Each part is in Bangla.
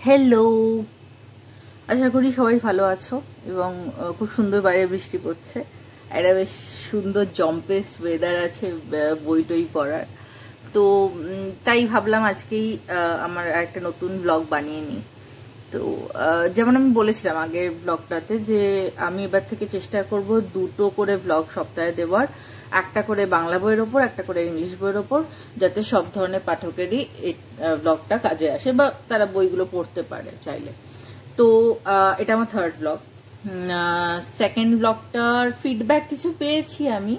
হ্যালো, আশা করি সবাই ভালো আছো এবং খুব সুন্দর বাইরে বৃষ্টি পড়ছে। একটা বেশ সুন্দর জম্পেস ওয়েদার আছে বই টই পড়ার। তো তাই ভাবলাম আজকেই আমার একটা নতুন ব্লগ বানিয়ে নিই। তো যেমন আমি বলেছিলাম আগের ব্লগটাতে যে আমি এবার থেকে চেষ্টা করব দুটো করে ব্লগ সপ্তাহে দেওয়ার, একটা করে বাংলা বইয়ের ওপর, একটা করে ইংলিশ বইয়ের ওপর, যাতে সব ধরনের পাঠকেরই এই ব্লগটা কাজে আসে বা তারা বইগুলো পড়তে পারে চাইলে। তো এটা আমার থার্ড ব্লগ। সেকেন্ড ব্লগটার ফিডব্যাক কিছু পেয়েছি আমি,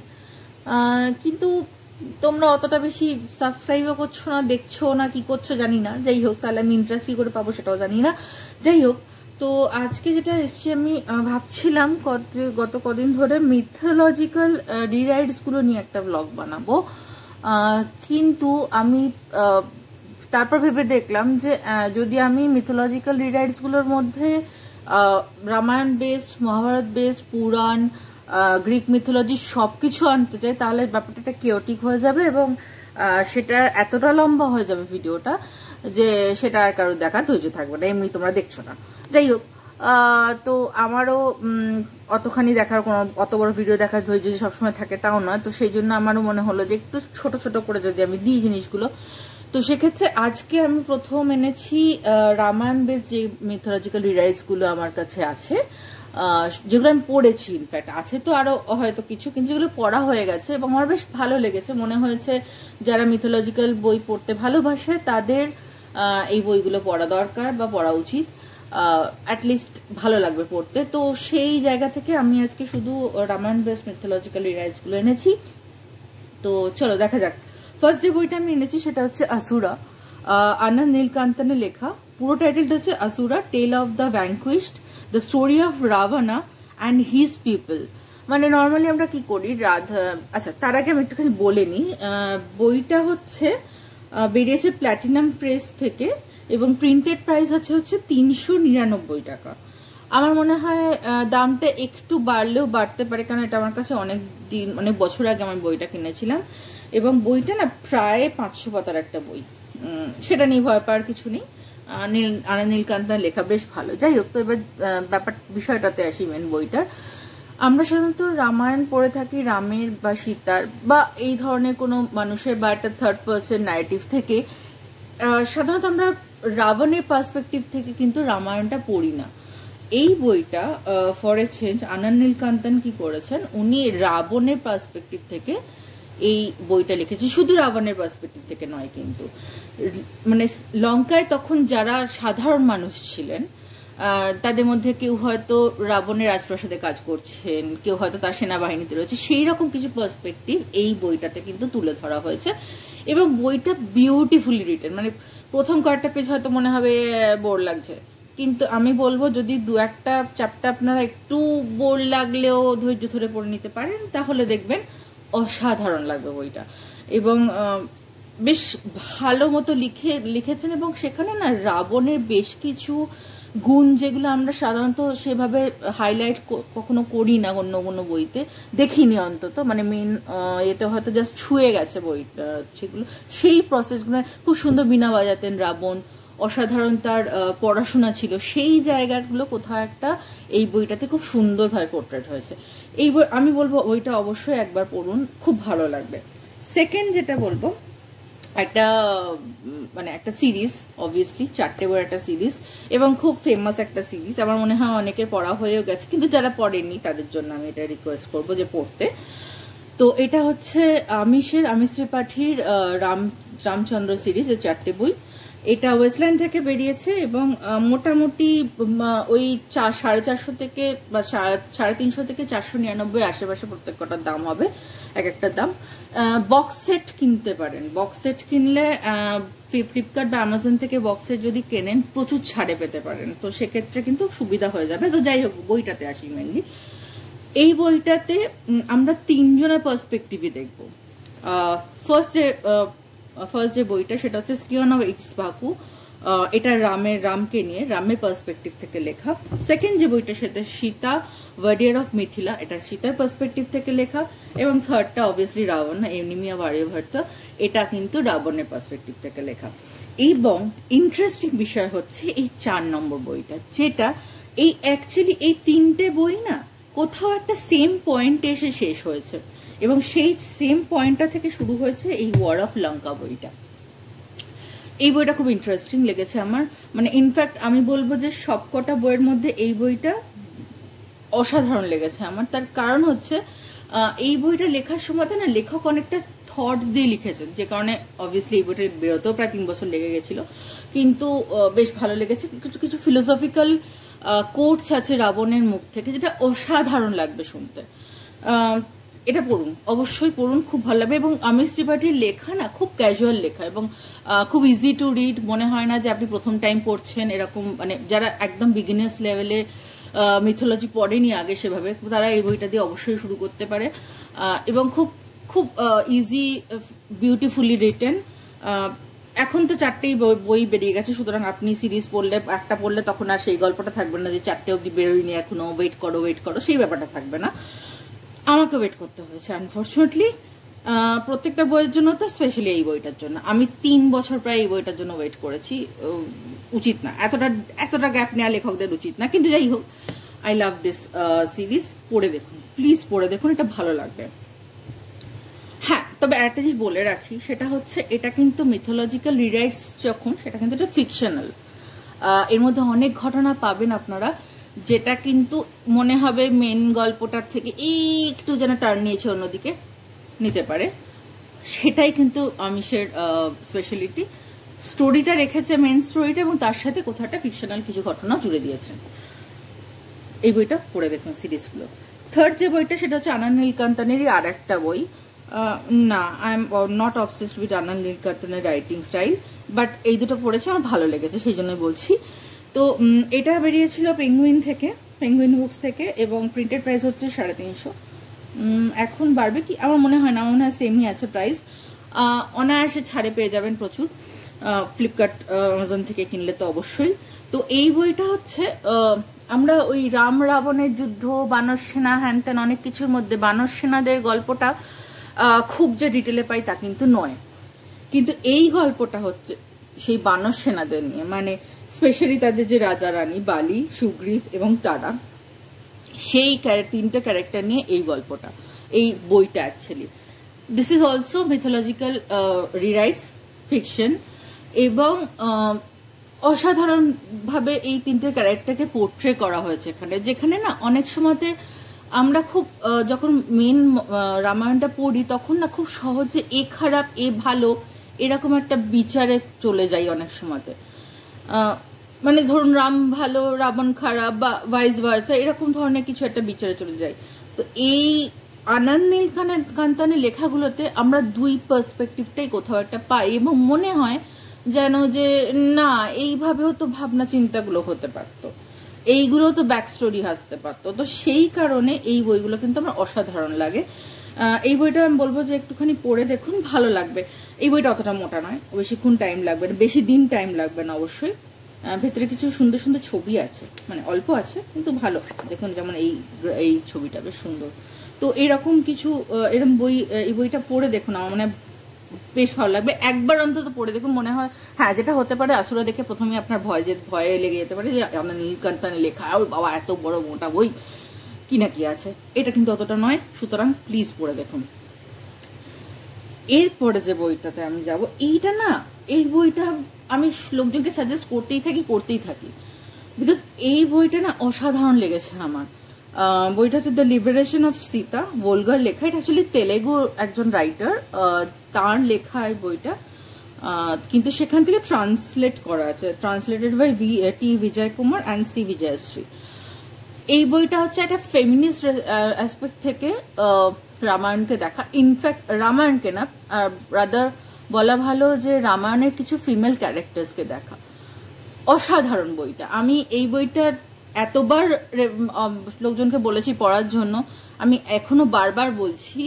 কিন্তু তোমরা অতটা বেশি সাবস্ক্রাইবও করছো না, দেখছো না, কি করছো জানি না। যাই হোক, তাহলে আমি ইন্টারেস্ট কি করে পাবো সেটাও জানি না। যাই হোক, তো আজকে যেটা এসেছি, আমি ভাবছিলাম গত কদিন ধরে মিথোলজিক্যাল রিরাইডসগুলো নিয়ে একটা ব্লগ বানাবো, কিন্তু আমি তারপর ভেবে দেখলাম যে যদি আমি মিথোলজিক্যাল রিরাইডসগুলোর মধ্যে রামায়ণ বেসড, মহাভারত বেসড, পুরাণ, গ্রিক মিথোলজি সবকিছু আনতে চাই, তাহলে ব্যাপারটা একটা কেওটিক হয়ে যাবে এবং সেটা এতটা লম্বা হয়ে যাবে ভিডিওটা যে সেটা আর কারোর দেখা ধৈর্য থাকবে না। এমনি তোমরা দেখছো না। যাই হোক, তো আমারও অতখানি দেখার কোনো, অত বড় ভিডিও দেখার ধৈর্য যদি সবসময় থাকে তাও নয়। তো সেই জন্য আমারও মনে হলো যে একটু ছোট ছোট করে যদি আমি দিই জিনিসগুলো। তো সেক্ষেত্রে আজকে আমি প্রথম এনেছি রামায়ণ বেস যে মিথোলজিক্যাল রিরাইডসগুলো আমার কাছে আছে, যেগুলো আমি পড়েছি। ইনফ্যাক্ট আছে তো আরো হয়তো কিছু, কিন্তু যেগুলো পড়া হয়ে গেছে এবং আমার বেশ ভালো লেগেছে। মনে হয়েছে যারা মিথোলজিক্যাল বই পড়তে ভালোবাসে তাদের এই বইগুলো পড়া দরকার বা পড়া উচিত, অ্যাটলিস্ট ভালো লাগবে পড়তে। তো সেই জায়গা থেকে আমি আজকে শুধু রামায়ণ বেস মিথোলজিক্যাল রিরাইডসগুলো এনেছি। তো চলো দেখা যাক। ফার্স্ট যে বইটা আমি এনেছি সেটা হচ্ছে আসুরা, আনন্দ নীলকান্তনের লেখা। পুরো টাইটেলটা হচ্ছে Asura, tale of the vanquished, the story of Ravana and his people. মানে নর্মালি আমরা কি করি, আচ্ছা তার আগে আমি একটুখানি বলে নিই। বইটা হচ্ছে বেরিয়েছে প্ল্যাটিনাম প্রেস থেকে এবং প্রিন্টেড প্রাইস হচ্ছে 399 টাকা। আমার মনে হয় দামটা একটু বাড়লেও বাড়তে পারে, কারণ এটা আমার কাছে অনেক বছর আগে আমি বইটা কিনেছিলাম এবং বইটা না প্রায় 500 পাতার একটা বই। সেটা নিয়ে ভয় পাওয়ার কিছু নেই। আনন্দ নীলকান্তনের লেখা বেশ ভালো। যাই হোক, তো এবার বিষয়টাতে আসি। মেন বইটার আমরা সাধারণত রামায়ণ পড়ে থাকি রামের বা সীতার বা এই ধরনের কোনো মানুষের বা একটা থার্ড পার্সন ন্যারেটিভ থেকে। সাধারণত আমরা রাবণের পার্সপেক্টিভ থেকে কিন্তু রামায়ণটা পড়ি না। এই বইটা ফর এ চেঞ্জ আনন্দ নীলকান্তন কি করেছেন, উনি রাবণের পার্সপেক্টিভ থেকে এই বইটা লিখেছে। শুধু রাবণের পার্সপেক্টিভ থেকে নয়, কিন্তু মানে লঙ্কায় তখন যারা সাধারণ মানুষ ছিলেন তাদের মধ্যে কেউ হয়তো রাবণের রাজপ্রাসাদে কাজ করছেন, কেউ হয়তো তার সেনাবাহিনীতে রয়েছে, সেই রকম কিছু পার্সপেক্টিভ এই বইটাতে কিন্তু তুলে ধরা হয়েছে এবং বইটা বিউটিফুলি রিটেন। মানে প্রথম কয়েকটা পেজ হয়তো মনে হবে বোর লাগছে, কিন্তু আমি বলবো যদি দু একটা চ্যাপ্টার আপনারা একটু বোর লাগলেও ধৈর্য ধরে পড়ে নিতে পারেন, তাহলে দেখবেন অসাধারণ লাগবে বইটা। এবং বেশ ভালো মতো লিখেছেন এবং সেখানে না রাবণের বেশ কিছু গুণ যেগুলো আমরা সাধারণত সেভাবে হাইলাইট কখনো করি না, অন্য কোনো বইতে দেখিনি অন্তত, মানে মেন এতে হয়তো জাস্ট ছুঁয়ে গেছে বইটা সেগুলো। সেই প্রসেসগুলো খুব সুন্দর বীণা বাজাতেন রাবণ, অসাধারণ তার পড়াশোনা ছিল, সেই জায়গাগুলো কোথাও একটা এই বইটাতে খুব সুন্দরভাবে পোর্ট্রেট হয়েছে। এই বই আমি বলবো বইটা অবশ্যই একবার পড়ুন, খুব ভালো লাগবে। সেকেন্ড যেটা বলবো, একটা সিরিজ, অবভিয়াসলি 4টে বইয়ের একটা সিরিজ এবং খুব ফেমাস একটা সিরিজ। আমার মনে হয় অনেকের পড়া হয়েও গেছে, কিন্তু যারা পড়েননি তাদের জন্য আমি এটা রিকোয়েস্ট করবো যে পড়তে। তো এটা হচ্ছে আমিষ ত্রিপাঠীর রামচন্দ্র সিরিজ, এর 4টে বই। এটা ওয়েস্টল্যান্ড থেকে বেরিয়েছে এবং মোটামুটি ওই 450 থেকে বা 350 থেকে 499 আশেপাশে প্রত্যেকটার দাম হবে, এক একটা দাম। বক্স সেট কিনতে পারেন, বক্স সেট কিনলে ফ্লিপকার্ট বা অ্যামাজন থেকে বক্স সেট যদি কেনেন প্রচুর ছাড়ে পেতে পারেন, তো সেক্ষেত্রে কিন্তু সুবিধা হয়ে যাবে। তো যাই হোক, বইটাতে আসি মেনলি। এই বইটাতে আমরা 3 জনের পার্সপেক্টিভে দেখব। ফার্স্ট যে বইটা সেটা হচ্ছে স্কিয়ন অফ ইক্সবাকু, এটা রামকে নিয়ে, রামের পার্সপেক্টিভ থেকে লেখা। সেকেন্ড যে বইটা সেটা সীতা, ওয়ারিয়ার অফ মিথিলা, এটা সীতার পার্সপেক্টিভ থেকে লেখা। এবং থার্ডটা obviously Ravan, enemy of Aryabhatta, এটা কিন্তু রাবণের পার্সপেক্টিভ থেকে লেখা। এবং ইন্টারেস্টিং বিষয় হচ্ছে এই 4 নম্বর বইটা, যেটা এই অ্যাকচুয়ালি এই 3টে বই না কোথাও একটা সেম পয়েন্টে এসে শেষ হয়েছে, এবং সেই সেম পয়েন্টটা থেকে শুরু হয়েছে এই ওয়ার অফ লঙ্কা বইটা। এই বইটা খুব ইন্টারেস্টিং লেগেছে আমার, মানে ইনফ্যাক্ট আমি বলবো যে সবকটা বইয়ের মধ্যে এই বইটা অসাধারণ লেগেছে আমার। তার কারণ হচ্ছে এই বইটা লেখার সময় না লেখক অনেকটা থট দিয়ে লিখেছেন, যে কারণে অবভিয়াসলি এই বইটা বেরোতেও প্রায় 3 বছর লেগে গেছিল, কিন্তু বেশ ভালো লেগেছে। কিছু কিছু ফিলোসফিক্যাল কোটস আছে রাবণের মুখ থেকে, যেটা অসাধারণ লাগবে শুনতে। এটা পড়ুন, অবশ্যই পড়ুন, খুব ভালো লাগবে। এবং আমিষ ত্রিপাঠীর লেখা না খুব ক্যাজুয়াল লেখা, এবং খুব ইজি টু রিড, মনে হয় না যে আপনি প্রথম টাইম পড়ছেন এরকম। মানে যারা একদম বিগিনার্স লেভেলে মিথোলজি পড়েনি আগে সেভাবে, তারা এই বইটা দিয়ে অবশ্যই শুরু করতে পারে। এবং খুব খুব ইজি, বিউটিফুলি রিটেন। এখন তো 4টেই বই বেরিয়ে গেছে, সুতরাং আপনি সিরিজ পড়লে, একটা পড়লে তখন আর সেই গল্পটা থাকবে না যে 4টে অব্দি বেরোয়নি এখনো, ওয়েট করো, সেই ব্যাপারটা থাকবে না। আমাকে ওয়েট করতে হয়েছে আনফর্চুনেটলি প্রত্যেকটা বইয়ের জন্য, তো স্পেশালি এই বইটার জন্য। আমি 3 বছর প্রায় এই বইটার জন্য ওয়েট করেছি। উচিত না এতটা গ্যাপ নেওয়া, লেখকদের উচিত না, কিন্তু যাই হোক, আই লাভ দিস সিরিজ। পড়ে দেখুন, প্লিজ পড়ে দেখুন, এটা ভালো লাগবে। হ্যাঁ, তবে একটা জিনিস বলে রাখি, সেটা হচ্ছে এটা কিন্তু মিথোলজিক্যাল রিরাইটস যখন, সেটা কিন্তু এটা ফিকশনাল। এর মধ্যে অনেক ঘটনা পাবেন আপনারা, যেটা কিন্তু মনে হবে মেন গল্পটার থেকে একটু যেন টার্ন নিয়েছে অন্যদিকে নিতে পারে। সেটাই কিন্তু আমিষের স্পেশালিটি। স্টোরিটা রেখেছে মেন স্টোরিটা, এবং তার সাথে কোথাও একটা ফিকশনাল কিছু ঘটনা জুড়ে দিয়েছে। এই বইটা পড়ে দেখুন, সিরিজগুলো। থার্ড যে বইটা, সেটা হচ্ছে আনান নীলকান্তানেরই আর একটা বই। না, I am not obsessed with Anand নীলকান্তানের রাইটিং স্টাইল, বাট এই দুটো পড়েছে, আমার ভালো লেগেছে, সেই জন্যই বলছি। তো এটা বেরিয়েছিল পেঙ্গুইন বুকস থেকে, এবং প্রিন্টেড প্রাইস হচ্ছে 350। এখন বাড়বে কি আমার মনে হয় না, আমার মনে হয় সেমই আছে প্রাইস। অনায়াসে ছাড়ে পেয়ে যাবেন প্রচুর, ফ্লিপকার্ট, অ্যামাজন থেকে কিনলে তো অবশ্যই। তো এই বইটা হচ্ছে আমরা ওই রাম রাবণের যুদ্ধ, বানর সেনা, হ্যান ত্যান অনেক কিছুর মধ্যে বানর সেনাদের গল্পটা খুব যে ডিটেলে পাই তা কিন্তু নয়, কিন্তু এই গল্পটা হচ্ছে সেই বানর সেনাদের নিয়ে, মানে স্পেশালি তাদের যে রাজা রানী, বালি, সুগ্রীব এবং তারা, সেই 3টে ক্যারেক্টার নিয়ে এই গল্পটা, এই বইটা actually. This is also mythological rewrites, fiction, এবং অসাধারণ ভাবে এই 3টে ক্যারেক্টারকে পোর্ট্রে করা হয়েছে এখানে, যেখানে না অনেক সময়তে আমরা খুব যখন মেন রামায়ণটা পড়ি তখন না খুব সহজে এ খারাপ এ ভালো এরকম একটা বিচারে চলে যাই অনেক সময়তে। মানে ধরুন রাম ভালো রাবণ খারাপ, বা ভাইস ভার্সা, এরকম ধরনের কিছু একটা বিচারে চলে যায়। তো এই আনান নীলকান্তানের লেখাগুলোতে আমরা 2 পার্সপেক্টিভটাই কোথাও একটা পাই, এবং মনে হয় যেন যে না, এইভাবেও তো ভাবনা চিন্তাগুলো হতে পারতো, এইগুলো তো ব্যাক স্টোরি আসতে পারতো। তো সেই কারণে এই বইগুলো কিন্তু আমার অসাধারণ লাগে। এই বইটা আমি বলবো যে একটুখানি পড়ে দেখুন, ভালো লাগবে। এই বইটা অতটা মোটা নয়, বেশিক্ষণ টাইম লাগবে না, বেশি দিন টাইম লাগবে না অবশ্যই। ভেতরে কিছু সুন্দর সুন্দর ছবি আছে, মানে অল্প আছে কিন্তু ভালো। দেখুন, যেমন এই ছবিটা বেশ সুন্দর। তো এইরকম কিছু এরকম বই, এই বইটা পড়ে দেখুন, আমার মানে বেশ ভালো লাগবে। একবার অন্তত পড়ে দেখুন, মনে হয় হ্যাঁ, যেটা হতে পারে আসুরা দেখে প্রথমে আপনার ভয়ে লেগে যেতে পারে যে আপনার নীলকান্তানের লেখা, ওর বাবা এত বড় মোটা বই, কি না কি আছে। এটা কিন্তু অতটা নয়, সুতরাং প্লিজ পড়ে দেখুন। এরপরে যে বইটাতে আমি যাব, এইটা না, এই বইটা আমি লোকজনকে সাজেস্ট করতেই থাকি, বিকজ এই বইটা না অসাধারণ লেগেছে আমার। বইটা হচ্ছে দ্য লিবারেশন অফ সীতা, ভোলগার লেখা। এটা অ্যাকচুয়ালি তেলেগু একজন রাইটার, তার লেখা এই বইটা, কিন্তু সেখান থেকে ট্রান্সলেট করা আছে, translated by T Vijay Kumar and C Vijayashree. এই বইটা হচ্ছে একটা ফেমিনিস্ট অ্যাসপেক্ট থেকে রামায়ণকে দেখা, ইনফ্যাক্ট রামায়ণকে না, রাদার বলা ভালো যে রামায়ণের কিছু ফিমেল ক্যারেক্টার্সকে দেখা। অসাধারণ বইটা। আমি এই বইটা এতবার লোকজনকে বলেছি পড়ার জন্য, আমি এখনো বারবার বলছি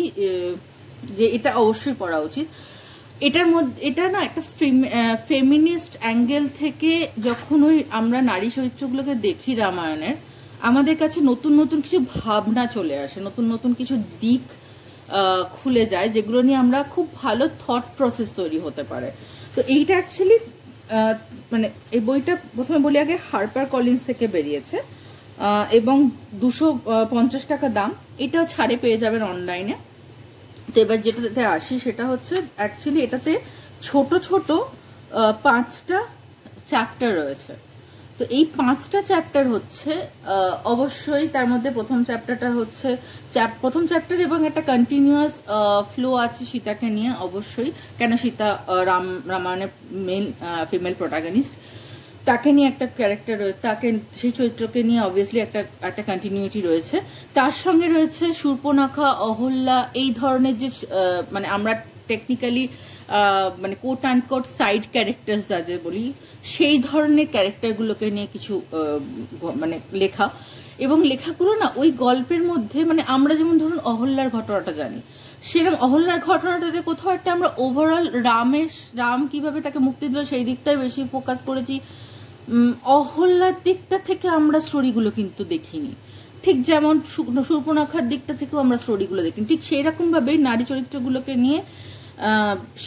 যে এটা অবশ্যই পড়া উচিত। এটার মধ্যে এটা না একটা ফেমিনিস্ট অ্যাঙ্গেল থেকে যখন ওই আমরা নারী চরিত্রগুলোকে দেখি রামায়ণের, আমাদের কাছে নতুন নতুন কিছু ভাবনা চলে আসে, নতুন নতুন কিছু দিক খুলে যায়, যেগুলো নিয়ে আমরা খুব ভালো থট প্রসেস তৈরি হতে পারে। তো এইটা অ্যাকচুয়ালি মানে এই বইটা প্রথমে বলি আগে হার্পার কলিন্স থেকে বেরিয়েছে এবং 250 টাকা দাম। এটাও ছাড়ে পেয়ে যাবেন অনলাইনে। তো এবার যেটাতে আসি সেটা হচ্ছে অ্যাকচুয়ালি এটাতে ছোট ছোট 5টা চ্যাপ্টার রয়েছে। তো এই 5টা চ্যাপ্টার হচ্ছে অবশ্যই তার মধ্যে প্রথম চ্যাপ্টারটা হচ্ছে প্রথম চ্যাপ্টার এবং একটা কন্টিনিউয়াস ফ্লো আছে সীতাকে নিয়ে অবশ্যই, কেন সীতা রামায়ণের মেন ফিমেল প্রোটাগনিস্ট, তাকে নিয়ে একটা ক্যারেক্টার রয়েছে, তাকে সেই চরিত্রকে নিয়ে অবভিয়াসলি একটা কন্টিনিউটি রয়েছে। তার সঙ্গে রয়েছে শূর্পণখা, অহল্যা, এই ধরনের যে মানে আমরা টেকনিক্যালি মানে quote and quote side character যাদের বলি, সেই ধরনের ক্যারেক্টারগুলোকে নিয়ে কিছু মানে লেখা, এবং লেখাগুলো না ওই গল্পের মধ্যে মানে আমরা যেমন ধরুন অহল্যার ঘটনাটা জানি, সেরকম অহল্যার ঘটনাটাতে কোথাও একটা আমরা ওভারঅল রাম কিভাবে তাকে মুক্তি দিল সেই দিকটাই বেশি ফোকাস করেছি। অহল্যার দিকটা থেকে আমরা স্টোরিগুলো কিন্তু দেখিনি, ঠিক যেমন শূর্পণখার দিকটা থেকেও আমরা স্টোরিগুলো দেখিনি, ঠিক সেই রকম ভাবেই নারী চরিত্রগুলোকে নিয়ে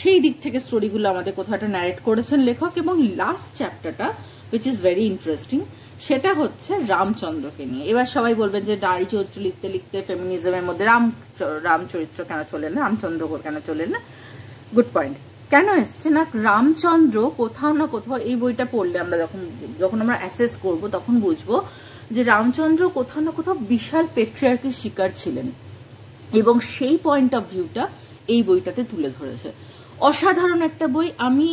সেই দিক থেকে স্টোরিগুলো আমাদের কোথাও একটা ন্যারেট করেছেন লেখক। এবং লাস্ট চ্যাপ্টারটা উইচ ইজ ভেরি ইন্টারেস্টিং, সেটা হচ্ছে রামচন্দ্রকে নিয়ে। এবার সবাই বলবেন যে নারী চরিত্র লিখতে লিখতে ফেমিনিজমের মধ্যে রাম চরিত্র কেন চলে না, রামচন্দ্র কেন চলে না? Good point. কেন এসছে না, রামচন্দ্র কোথাও না কোথাও এই বইটা পড়লে আমরা যখন আমরা অ্যাসেস করব তখন বুঝবো যে রামচন্দ্র কোথাও না কোথাও বিশাল পেট্রিয়ার্কির শিকার ছিলেন, এবং সেই পয়েন্ট অফ ভিউটা এই বইটাতে তুলে ধরেছে। অসাধারণ একটা বই। আমি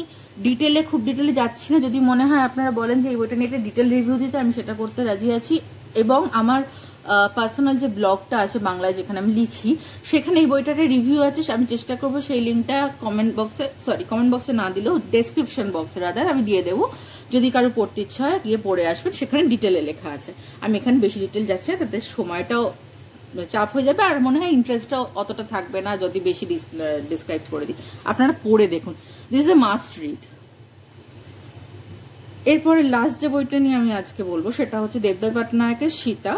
খুব ডিটেলে যাচ্ছি না, যদি মনে হয় আপনারা বলেন যে এই বইটা নিয়ে একটা ডিটেল রিভিউ দিতে, আমি সেটা করতে রাজি আছি। এবং আমার পার্সোনাল যে ব্লগটা আছে বাংলায় যেখানে আমি লিখি, সেখানে এই বইটার রিভিউ আছে, আমি চেষ্টা করবো সেই লিঙ্কটা কমেন্ট বক্সে না দিলেও ডেসক্রিপশন বক্সে রাদার আমি দিয়ে দেবো, যদি কারো পড়তে ইচ্ছা হয় গিয়ে পড়ে আসবেন, সেখানে ডিটেলে লেখা আছে। আমি এখানে বেশি ডিটেল যাচ্ছি না, তাতে সময়টাও চাপ হয়ে যাবে, আর মনে হয় ইন্টারেস্টটাও অতটা থাকবে না যদি বেশি ডিসক্রাইব করে দিই। আপনারা পড়ে দেখুন, this is a must read. এরপরে লাস্ট যে বইটা নিয়ে আমি আজকে বলবো সেটা হচ্ছে দেবদত্ত পটনায়কের Sita,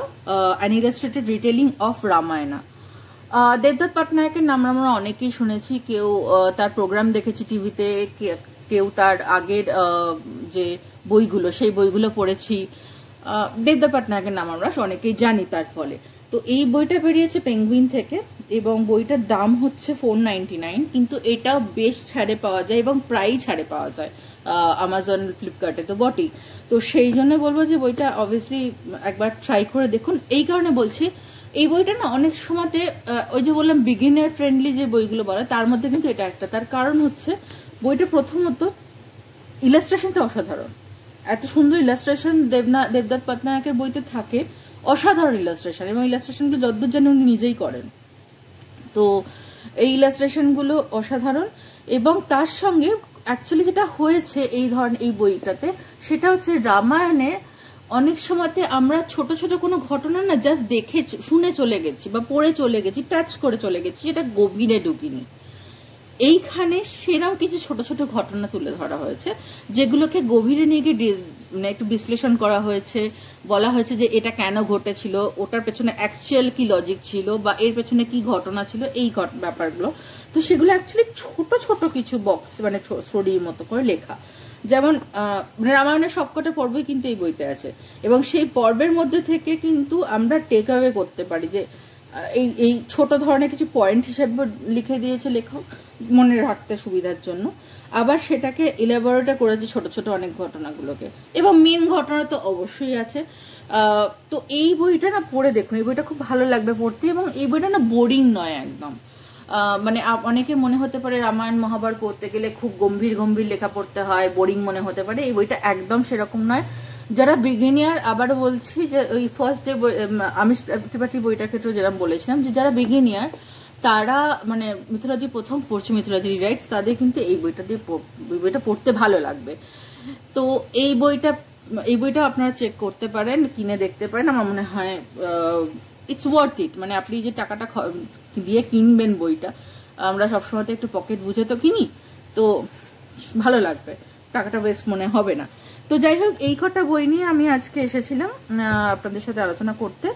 an illustrated retelling of Ramayana. দেবদত্ত পটনায়কের নাম আমরা অনেকেই শুনেছি, কেউ তার প্রোগ্রাম দেখেছি টিভিতে, কেউ তার আগের যে বইগুলো সেই বইগুলো পড়েছি। দেবদত্ত পটনায়কের নাম আমরা অনেকেই জানি তার ফলে। তো এই বইটা বেরিয়েছে পেঙ্গুইন থেকে এবং বইটার দাম হচ্ছে 499, কিন্তু এটাও বেশ ছাড়ে পাওয়া যায় এবং প্রায়ই ছাড়ে পাওয়া যায় আমাজন ফ্লিপকার্টে তো বটেই। তো সেই জন্য বলবো যে বইটা অবভিয়াসলি একবার ট্রাই করে দেখুন। এই কারণে বলছি, এই বইটা না অনেক সময়তে ওই যে বললাম বিগিনার ফ্রেন্ডলি যে বইগুলো বলে তার মধ্যে কিন্তু এটা একটা। তার কারণ হচ্ছে বইটা প্রথমত ইলাস্ট্রেশনটা অসাধারণ, এত সুন্দর ইলাস্ট্রেশন দেবদত্ত পটনায়কের বইতে থাকে, অসাধারণ ইলাস্ট্রেশন, এবং ইলাস্ট্রেশনগুলো যতদূর জানি উনি নিজেই করেন। তো এই ইলাস্ট্রেশনগুলো অসাধারণ। এবং তার সঙ্গে অ্যাকচুয়ালি যেটা হয়েছে এই বইটাতে, সেটা হচ্ছে রামায়ণে অনেক সময়তে আমরা ছোট ছোট কোনো ঘটনা না জাস্ট দেখে শুনে চলে গেছি বা পড়ে চলে গেছি, টাচ করে চলে গেছি, সেটা গভীরে ঢুকিনি। এইখানে সেরাম কিছু ছোট ছোট ঘটনা তুলে ধরা হয়েছে, যেগুলোকে গভীরে নিয়ে গিয়ে মানে একটু বিশ্লেষণ করা হয়েছে, বলা হয়েছে যে এটা কেন ঘটেছিল, ওটার পেছনে অ্যাকচুয়াল কি লজিক ছিল, বা এর পেছনে কি ঘটনা ছিল, এই ব্যাপারগুলো। তো সেগুলো অ্যাকচুয়ালি ছোট ছোট কিছু বক্স মানে স্টোরির মতো করে লেখা। যেমন রামায়ণের সবকটা পর্বই কিন্তু এই বইতে আছে, এবং সেই পর্বের মধ্যে থেকে কিন্তু আমরা টেক অ্যাওয়ে করতে পারি যে এই ছোট ধরনের কিছু পয়েন্ট হিসেবে লিখে দিয়েছে লেখক মনে রাখতে সুবিধার জন্য, আবার সেটাকে ইলাবোরেট করেছে ছোট ছোট অনেক ঘটনাগুলোকে, এবং মেন ঘটনা তো অবশ্যই আছে। তো এই বইটা না পড়ে দেখুন, এই বইটা খুব ভালো লাগবে পড়তে, এবং এই বইটা না বোরিং নয় একদম। মানে অনেকে মনে হতে পারে রামায়ণ মহাভারত পড়তে গেলে খুব গম্ভীর গম্ভীর লেখা পড়তে হয়, বোরিং মনে হতে পারে, এই বইটা একদম সেরকম নয়। যারা বিগিনিয়ার, আবারও বলছি যে ওই ফার্স্ট যে আমি ত্রিপাঠীর বইটার ক্ষেত্রে যেরকম বলেছিলাম যে যারা বিগিনিয়ার তারা মানে মিথোলজি প্রথম পড়ছে, মিথোলজি রিরাইটস, তাদের কিন্তু এই বইটা পড়তে ভালো লাগবে। তো এই বইটা আপনারা চেক করতে পারেন, কিনে দেখতে পারেন। আমার মনে হয় ইটস ওয়ার্থ ইট। মানে আপনি যে টাকাটা দিয়ে কিনবেন বইটা, আমরা সবসময় তো একটু পকেট বুঝে তো কিনি, তো ভালো লাগবে, টাকাটা ওয়েস্ট মনে হবে না। তো যাই হোক, এই কটা বই নিয়ে আমি আজকে এসেছিলাম আপনাদের সাথে আলোচনা করতে।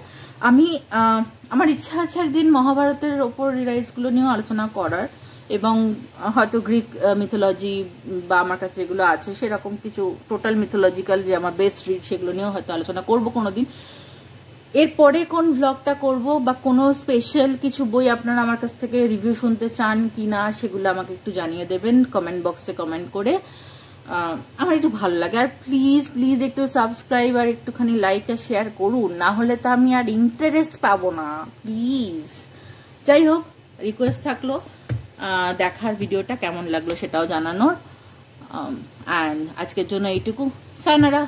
আমার ইচ্ছা আছে একদিন মহাভারতের ওপর রিরাইজগুলো নিয়েও আলোচনা করার, এবং হয়তো গ্রিক মিথোলজি বা আমার কাছে যেগুলো আছে সেরকম কিছু টোটাল মিথোলজিক্যাল যে আমার বেস্ট রিড সেগুলো নিয়েও হয়তো আলোচনা করব কোনোদিন। এরপরে কোন ভ্লগটা করব বা কোনো স্পেশাল কিছু বই আপনারা আমার কাছ থেকে রিভিউ শুনতে চান কি না সেগুলো আমাকে একটু জানিয়ে দেবেন কমেন্ট বক্সে কমেন্ট করে। আমার একটু ভালো লাগে। আর প্লিজ প্লিজ একটু সাবস্ক্রাইব আর একটুখানি লাইক আর শেয়ার করুন, না হলে তো আমি আর ইন্টারেস্ট পাবো না প্লিজ। যাই হোক, রিকোয়েস্ট থাকলো দেখার ভিডিওটা কেমন লাগলো সেটাও জানানোর। অ্যান্ড আজকের জন্য এইটুকু, সায়নারা।